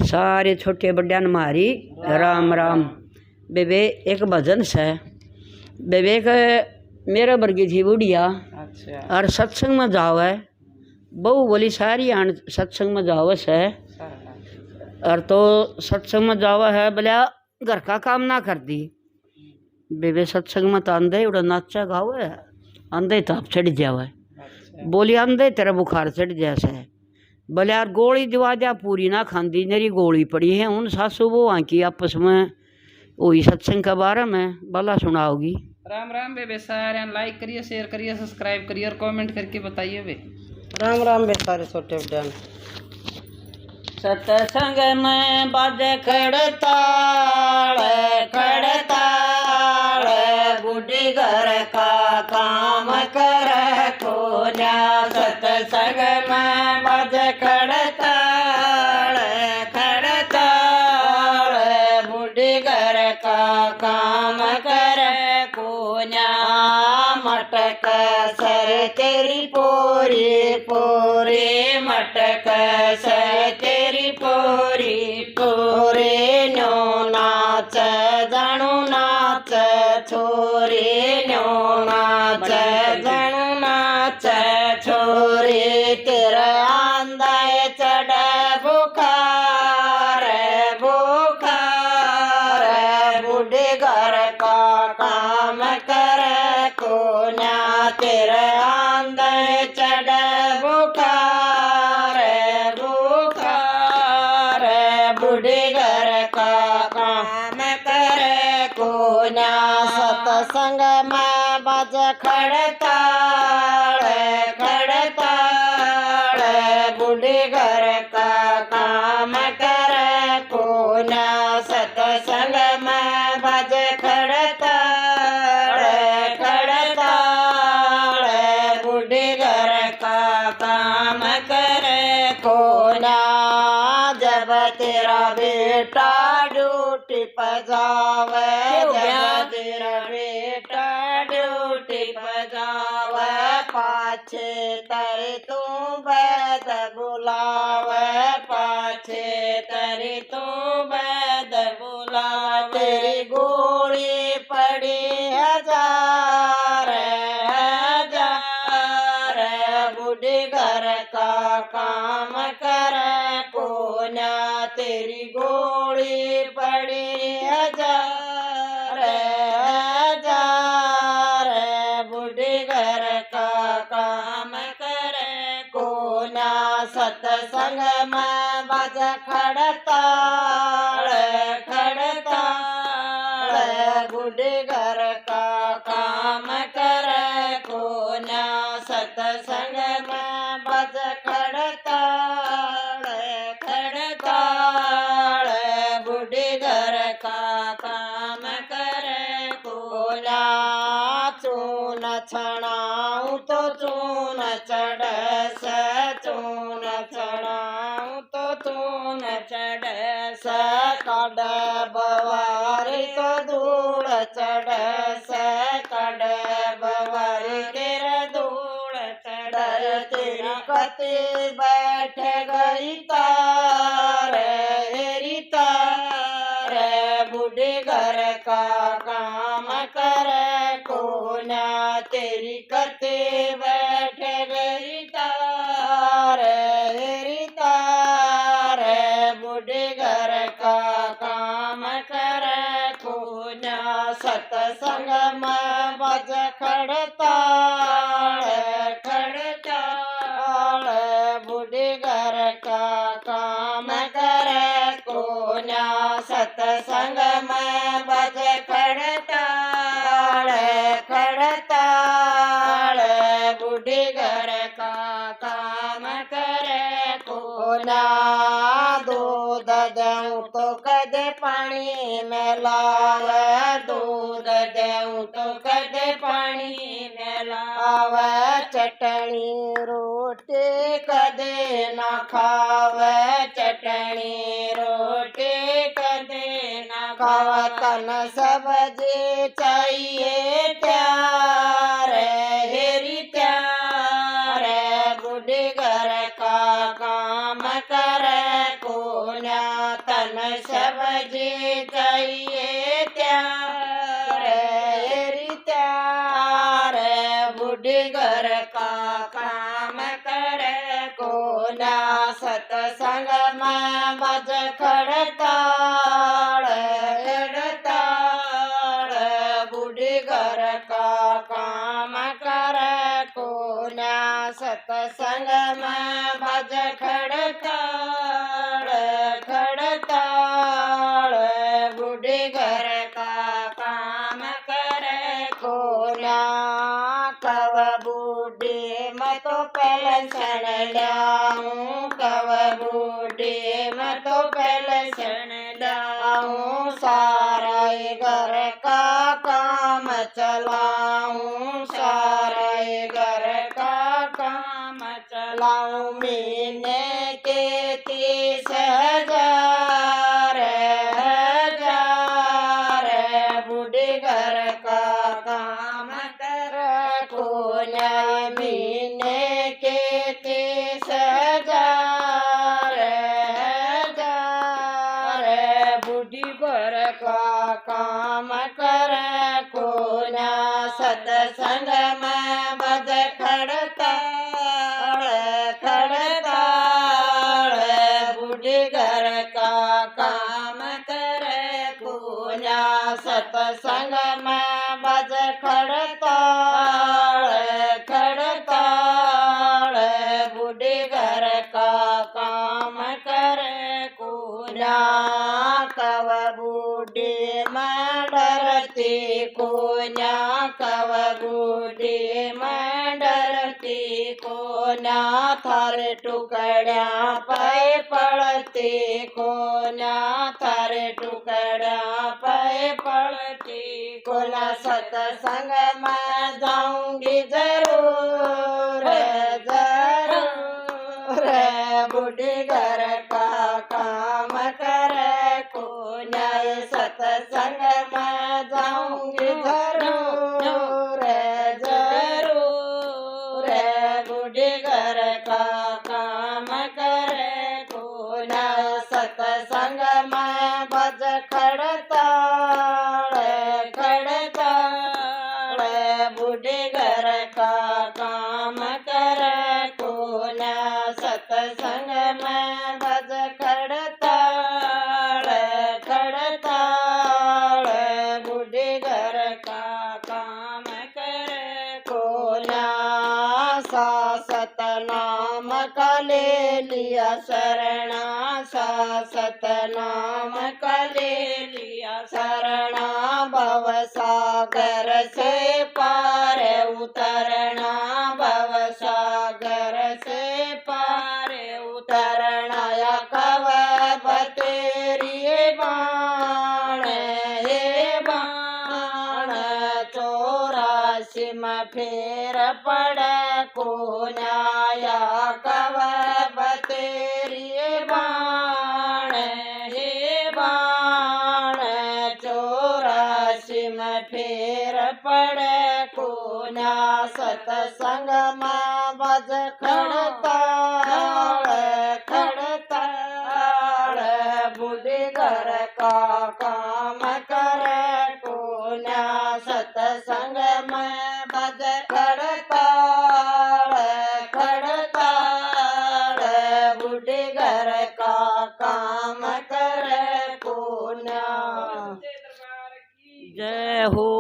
सारे छोटे बड़े मारी राम राम। बेबे एक भजन से बेबे के मेरे वर्गी थी बुढ़िया। अच्छा। और सत्संग में जावे बहु बोली सारी आन सत्संग में जावे से। और तो सत्संग में जावा है बोलिया घर का काम ना कर दी। बेबे सत्संग में तो आंधे उड़ा नाचा गावे आंधे ताप चढ़ जावे। बोली आंधे तेरा बुखार चढ़ जैसे बोले यार गोली दिवा दिया पूरी ना खांदी मेरी गोली पड़ी है उन सासू वो की आपस में वही सत्संग के बारे में भला सुनाओगी। राम राम बेबे सारे लाइक करिए शेयर करिए सब्सक्राइब करिए और कमेंट करके बताइए बे। राम राम बे सारे छोटे बड़े। सत्संग में बाजे खड़ताल खड़ताल बूढ़ी घर का काम कर खोजा। सत्संग में बाजे खड़ताल खड़ताल बूढ़ी घर का काम कर खोजा। मटक सर तेरी पोरी पोरी मटक सर तेरी पोरी पोरी नो नाच जानू नाच छोरी नो नाच जानू नाच छोरी। तेरा आंदाए चढ़ बुखार बुखार बूढ़े घर का काम कर कोना। तेरा आंदाए चढ़ बुखार बुखार बूढ़े घर का काम कर कोना। सत्संग में बज खड़ताल खड़ताल बूढ़े घर का काम कर कोना। सत्संग में बज खड़ताल खड़ताल बूढ़े घर का काम कर कोना। जब तेरा बेटा ड्यूटी पर जावे जब तेरा बेटा ड्यूटी पर जावे पाछे तरे तू बैद बुलावे पाछे तरे तू बैद बुलावे। तेरी गोली पड़ी हजार हजार बूढ़े घर का काम कर कोना। तेरी गोली पड़ी हजार हजार बूढ़े घर का काम कर कोना। सत्संग में बज खड़ताल खड़ताल बूढ़े घर का काम कर कोना। सत्संग में बज खड़ताल खड़ताल बूढ़े घर का काम कर कोना। चून छणाऊं तो चून चढ़ से चून छणाऊं तो चून चढ़ से कड़ बवारी तो धूल चढ़ से कड़ बवारी तेरा धूल चढ़। तेरी कति बैठ गई तार हेरी तार बूढ़े घर का काम कर कोना। तेरी कति बैठ गई तार हेरी तार बूढ़े घर का काम कर कोना। सत्संग में बज खड़ताल खड़ताल बूढ़े घर का काम कर कोना। सत्संग में बज खड़ताल खड़ताल बूढ़े घर का काम कर कोना। दूध देऊं तो कदे पानी में लावे दूध देऊं तो कदे पानी में लावे। चटनी रोटी कदे ना खावे चटनी रोटी कदे ना खावे। तन सब्जी चाहिए प्यार हेरी प्यार बूढ़े घर का काम कर कोना। तन सब जी चाहिए त्यार त्यार बूढ़ी घर का काम करे को ना सतसंग में बज खड़ताड़ बूढ़ी घर का काम करे को ना सतसंग में बज खड़ताड़ बूढ़ी घर का काम करे को ना कव बूढ़ी मैं तो पेंशन लाऊं कव बूढ़ी मैं तो पेंशन लाऊं सारा घर का काम चलाऊं सारा घर का काम चलाऊं महीने के 30,000 बूढ़ी घर का काम कर को महीने के 30,000 बूढ़ी घर का काम कर को ना सतसंग में बज खड़ताड़ बूढ़ी घर का काम करे को ना सतसंग में बज खड़ताड़ बूढ़ी घर का काम करे को ना कव बूढ़ी मैं डरती को ना कव बूढ़ी मैं डरती को ना थारे टुकड़ा पे पड़ती को ना थारे टुकड़ा पे पड़ती को ना सतसंग में जाऊंगी जरूर बूढ़ी घर का काम करे को न्याय सतसंग में जाऊंगी जरूर बूढ़ी घर का काम करे को न्याय सतसंग में बज खड़ताड़ बूढ़ी घर का काम करे को ना सतसंग में बज खड़ताड़ बूढ़ी घर का काम करे को ना सासत नाम का ले लिया शरणा सासत नाम का ले लिया शरणा भव सागर से पार उतरना भव सागर से पार उतरना या कव बतेरी बाण हे बाण 84 में फेर पड़ को नाया कव बतेरी बाण हे बाण 84 में फेर पड़ को ना सतसंग में बज खड़ताड़ बूढ़ी घर का काम करे को ना सतसंग में बज खड़ताड़ बूढ़ी घर का काम करे को ना जय हो।